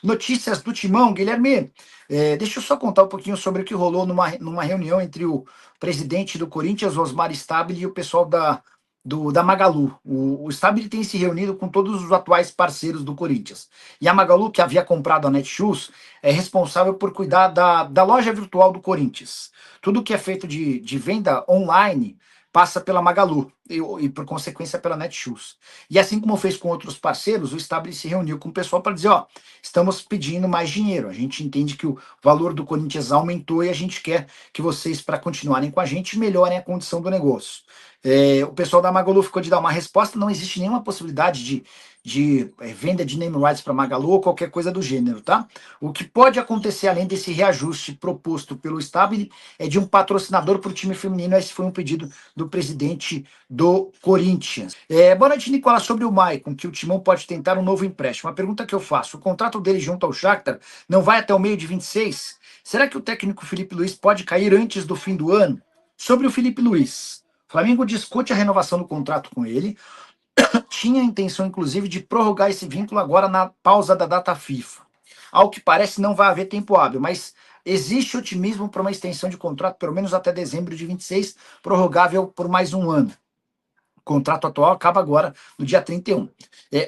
Notícias do Timão, Guilherme. Deixa eu só contar um pouquinho sobre o que rolou numa reunião entre o presidente do Corinthians, Osmar Stabile, e o pessoal da Magalu. O Stabile tem se reunido com todos os atuais parceiros do Corinthians. E a Magalu, que havia comprado a Netshoes, é responsável por cuidar da loja virtual do Corinthians. Tudo que é feito de venda online passa pela Magalu e, por consequência, pela Netshoes. E assim como fez com outros parceiros, o Stabile se reuniu com o pessoal para dizer, ó, estamos pedindo mais dinheiro. A gente entende que o valor do Corinthians aumentou e a gente quer que vocês, para continuarem com a gente, melhorem a condição do negócio. O pessoal da Magalu ficou de dar uma resposta, não existe nenhuma possibilidade de venda de name rights para Magalu ou qualquer coisa do gênero, tá? O que pode acontecer além desse reajuste proposto pelo Stabile é de um patrocinador para o time feminino. Esse foi um pedido do presidente do Corinthians. Boa noite, Nicolas. Sobre o Maicon, que o Timão pode tentar um novo empréstimo. Uma pergunta que eu faço: o contrato dele junto ao Shakhtar não vai até o meio de 26? Será que o técnico Felipe Luiz pode cair antes do fim do ano? Sobre o Felipe Luiz, o Flamengo discute a renovação do contrato com ele. Tinha a intenção, inclusive, de prorrogar esse vínculo agora na pausa da data FIFA. Ao que parece, não vai haver tempo hábil, mas existe otimismo para uma extensão de contrato, pelo menos até dezembro de 26, prorrogável por mais um ano. O contrato atual acaba agora no dia 31.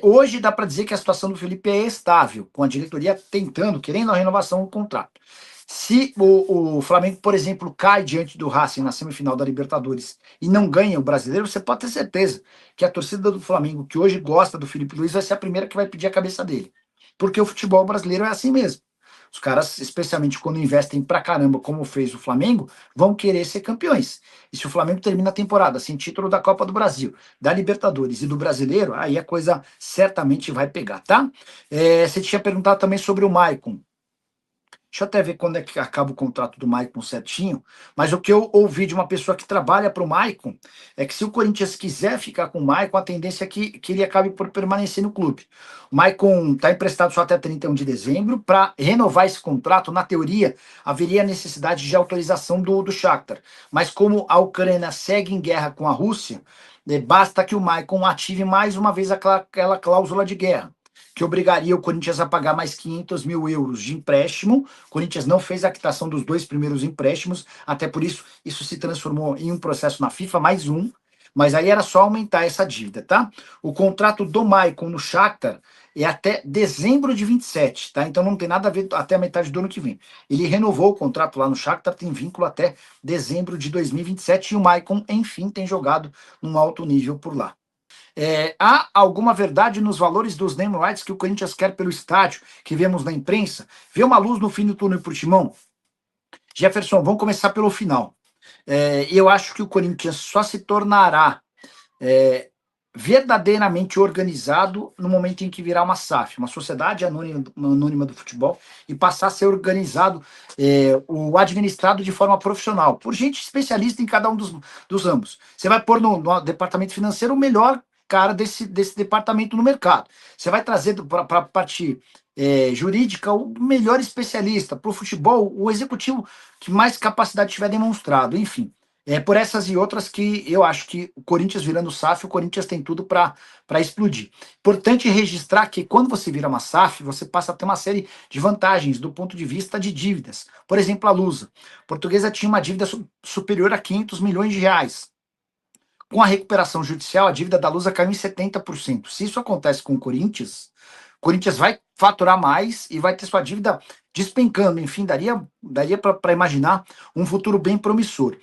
Hoje dá para dizer que a situação do Felipe é estável, com a diretoria querendo a renovação do contrato. Se o Flamengo, por exemplo, cai diante do Racing na semifinal da Libertadores e não ganha o Brasileiro, você pode ter certeza que a torcida do Flamengo, que hoje gosta do Felipe Luiz, vai ser a primeira que vai pedir a cabeça dele. Porque o futebol brasileiro é assim mesmo. Os caras, especialmente quando investem pra caramba, como fez o Flamengo, vão querer ser campeões. E se o Flamengo termina a temporada sem título da Copa do Brasil, da Libertadores e do Brasileiro, aí a coisa certamente vai pegar, tá? Você tinha perguntado também sobre o Maicon. Deixa eu até ver quando é que acaba o contrato do Maicon certinho, mas o que eu ouvi de uma pessoa que trabalha para o Maicon é que se o Corinthians quiser ficar com o Maicon, a tendência é que ele acabe por permanecer no clube. O Maicon está emprestado só até 31 de dezembro. Para renovar esse contrato, na teoria, haveria necessidade de autorização do Shakhtar. Mas como a Ucrânia segue em guerra com a Rússia, basta que o Maicon ative mais uma vez aquela cláusula de guerra, que obrigaria o Corinthians a pagar mais 500 mil euros de empréstimo. O Corinthians não fez a quitação dos 2 primeiros empréstimos, até por isso se transformou em um processo na FIFA, mais um, mas aí era só aumentar essa dívida, tá? O contrato do Maicon no Shakhtar é até dezembro de 27, tá? Então não tem nada a ver até a metade do ano que vem. Ele renovou o contrato lá no Shakhtar, tem vínculo até dezembro de 2027 e o Maicon, enfim, tem jogado num alto nível por lá. Há alguma verdade nos valores dos name rights que o Corinthians quer pelo estádio, que vemos na imprensa? Vê uma luz no fim do túnel para o Timão? Jefferson, vamos começar pelo final. Eu acho que o Corinthians só se tornará verdadeiramente organizado no momento em que virar uma SAF, uma sociedade anônima do futebol, e passar a ser organizado, o administrado de forma profissional, por gente especialista em cada um dos ramos. Você vai pôr no departamento financeiro o melhor cara desse departamento no mercado. Você vai trazer para a parte jurídica o melhor especialista, para o futebol, o executivo que mais capacidade tiver demonstrado, enfim. Por essas e outras que eu acho que o Corinthians virando SAF, o Corinthians tem tudo para explodir. Importante registrar que quando você vira uma SAF, você passa a ter uma série de vantagens do ponto de vista de dívidas. Por exemplo, a Lusa. A Portuguesa tinha uma dívida superior a 500 milhões de reais. Com a recuperação judicial, a dívida da Lusa caiu em 70%. Se isso acontece com o Corinthians vai faturar mais e vai ter sua dívida despencando. Enfim, daria para imaginar um futuro bem promissor.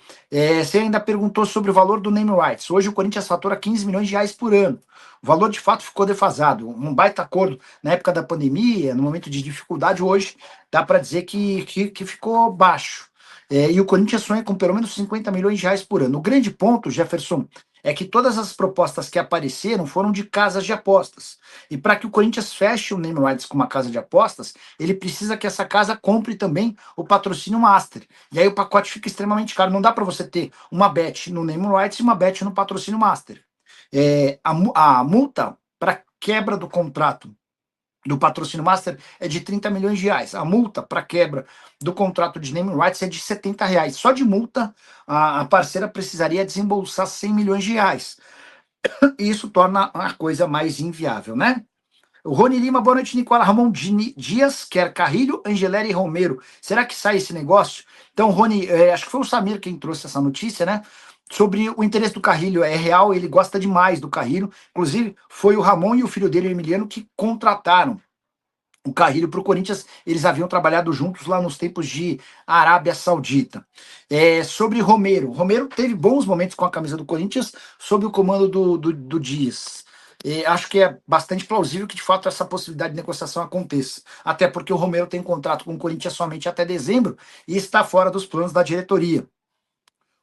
Você ainda perguntou sobre o valor do name rights. Hoje o Corinthians fatura 15 milhões de reais por ano. O valor de fato ficou defasado. Um baita acordo na época da pandemia, no momento de dificuldade, hoje dá para dizer que ficou baixo. E o Corinthians sonha com pelo menos 50 milhões de reais por ano. O grande ponto, Jefferson, é que todas as propostas que apareceram foram de casas de apostas. E para que o Corinthians feche o name rights com uma casa de apostas, ele precisa que essa casa compre também o patrocínio master. E aí o pacote fica extremamente caro. Não dá para você ter uma bet no name rights e uma bet no patrocínio master. A multa para quebra do contrato do patrocínio master é de 30 milhões de reais. A multa para quebra do contrato de naming rights é de 70 reais. Só de multa, a parceira precisaria desembolsar 100 milhões de reais. E isso torna a coisa mais inviável, né? O Rony Lima, boa noite, Nicola. Ramon Dias, quer Carrilho, Angeleri e Romero. Será que sai esse negócio? Então, Rony, acho que foi o Samir quem trouxe essa notícia, né? Sobre o interesse do Carrilho. É real, ele gosta demais do Carrilho. Inclusive, foi o Ramon e o filho dele, o Emiliano, que contrataram o Carrilho para o Corinthians. Eles haviam trabalhado juntos lá nos tempos de Arábia Saudita. Sobre Romero. Romero teve bons momentos com a camisa do Corinthians sob o comando do Dias. Acho que é bastante plausível que de fato essa possibilidade de negociação aconteça. Até porque o Romero tem contrato com o Corinthians somente até dezembro e está fora dos planos da diretoria.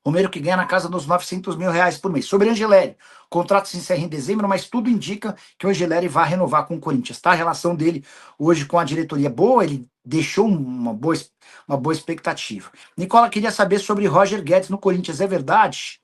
Romero que ganha na casa dos 900 mil reais por mês. Sobre Angeleri, o contrato se encerra em dezembro, mas tudo indica que o Angeleri vai renovar com o Corinthians. Tá? A relação dele hoje com a diretoria é boa, ele deixou uma boa expectativa. Nicola queria saber sobre Roger Guedes no Corinthians, é verdade?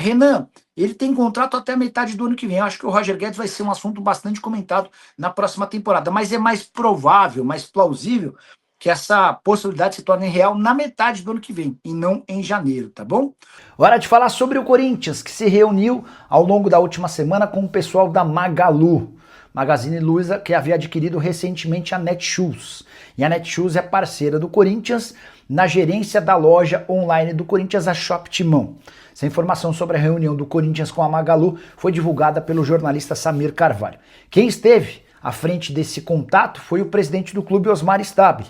Renan, ele tem contrato até a metade do ano que vem. Eu acho que o Roger Guedes vai ser um assunto bastante comentado na próxima temporada, mas é mais provável, mais plausível que essa possibilidade se torne real na metade do ano que vem, e não em janeiro, tá bom? Hora de falar sobre o Corinthians, que se reuniu ao longo da última semana com o pessoal da Magalu, Magazine Luiza, que havia adquirido recentemente a Netshoes. E a Netshoes é parceira do Corinthians na gerência da loja online do Corinthians, a Shop Timão. Essa informação sobre a reunião do Corinthians com a Magalu foi divulgada pelo jornalista Samir Carvalho. Quem esteve à frente desse contato foi o presidente do clube, Osmar Stabile.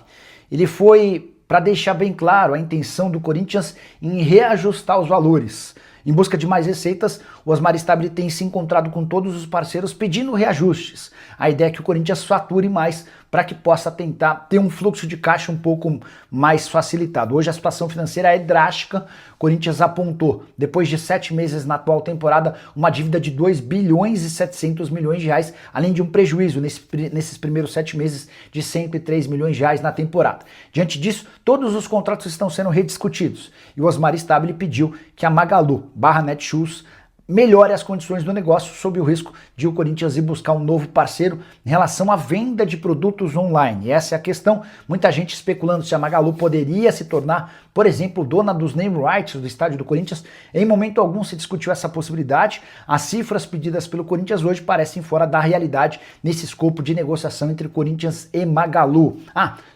Ele foi para deixar bem claro a intenção do Corinthians em reajustar os valores. Em busca de mais receitas, o Osmar Stabile tem se encontrado com todos os parceiros pedindo reajustes. A ideia é que o Corinthians fature mais para que possa tentar ter um fluxo de caixa um pouco mais facilitado. Hoje a situação financeira é drástica. O Corinthians apontou, depois de 7 meses na atual temporada, uma dívida de 2 bilhões e 700 milhões de reais, além de um prejuízo nesses primeiros 7 meses de 103 milhões de reais na temporada. Diante disso, todos os contratos estão sendo rediscutidos e o Osmar Stabile pediu que a Magalu /Netshoes melhore as condições do negócio sob o risco de o Corinthians ir buscar um novo parceiro em relação à venda de produtos online. E essa é a questão, muita gente especulando se a Magalu poderia se tornar, por exemplo, dona dos name rights do estádio do Corinthians. Em momento algum se discutiu essa possibilidade. As cifras pedidas pelo Corinthians hoje parecem fora da realidade nesse escopo de negociação entre Corinthians e Magalu.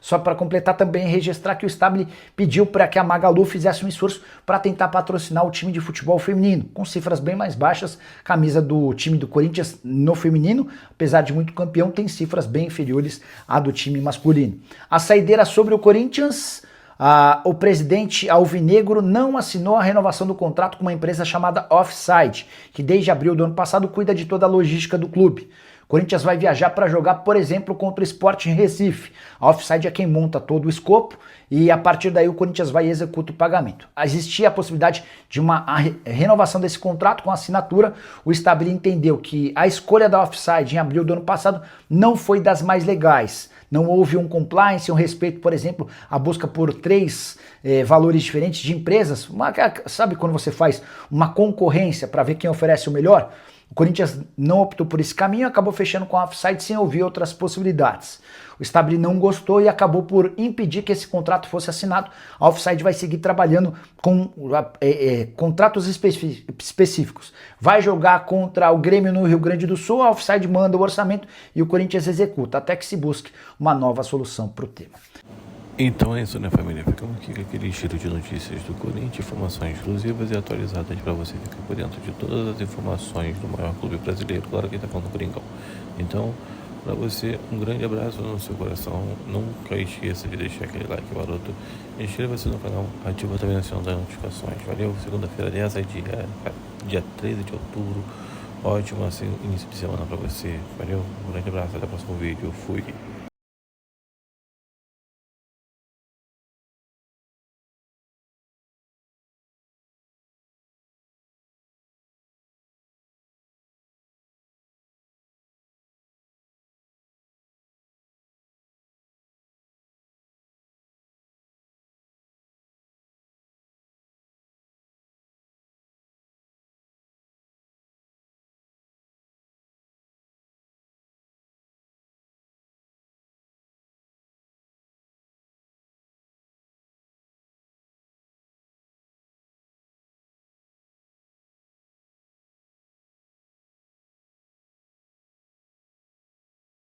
Só para completar também, registrar que o Stabile pediu para que a Magalu fizesse um esforço para tentar patrocinar o time de futebol feminino, com cifras bem mais baixas. Camisa do time do Corinthians no feminino, apesar de muito campeão, tem cifras bem inferiores à do time masculino. A saideira sobre o Corinthians, o presidente alvinegro não assinou a renovação do contrato com uma empresa chamada Offside, que desde abril do ano passado cuida de toda a logística do clube. O Corinthians vai viajar para jogar, por exemplo, contra o Sport em Recife. A Offside é quem monta todo o escopo e a partir daí o Corinthians vai e executa o pagamento. Existia a possibilidade de uma renovação desse contrato com assinatura. O Stabile entendeu que a escolha da Offside em abril do ano passado não foi das mais legais. Não houve um compliance, um respeito, por exemplo, a busca por 3 valores diferentes de empresas. Sabe quando você faz uma concorrência para ver quem oferece o melhor? O Corinthians não optou por esse caminho, acabou fechando com a Offside sem ouvir outras possibilidades. O Stabile não gostou e acabou por impedir que esse contrato fosse assinado. A Offside vai seguir trabalhando com contratos específicos. Vai jogar contra o Grêmio no Rio Grande do Sul, a Offside manda o orçamento e o Corinthians executa, até que se busque uma nova solução para o tema. Então é isso, né, família? Ficamos aqui com aquele estilo de notícias do Corinthians, informações exclusivas e atualizadas para você ficar por dentro de todas as informações do maior clube brasileiro, claro que está falando do Coringão. Então, para você, um grande abraço no seu coração. Nunca esqueça de deixar aquele like maroto. Inscreva-se no canal, ativa também a ação das notificações. Valeu, segunda-feira dessa, dia 13 de outubro. Ótimo assim, início de semana para você. Valeu, um grande abraço, até o próximo vídeo. Fui.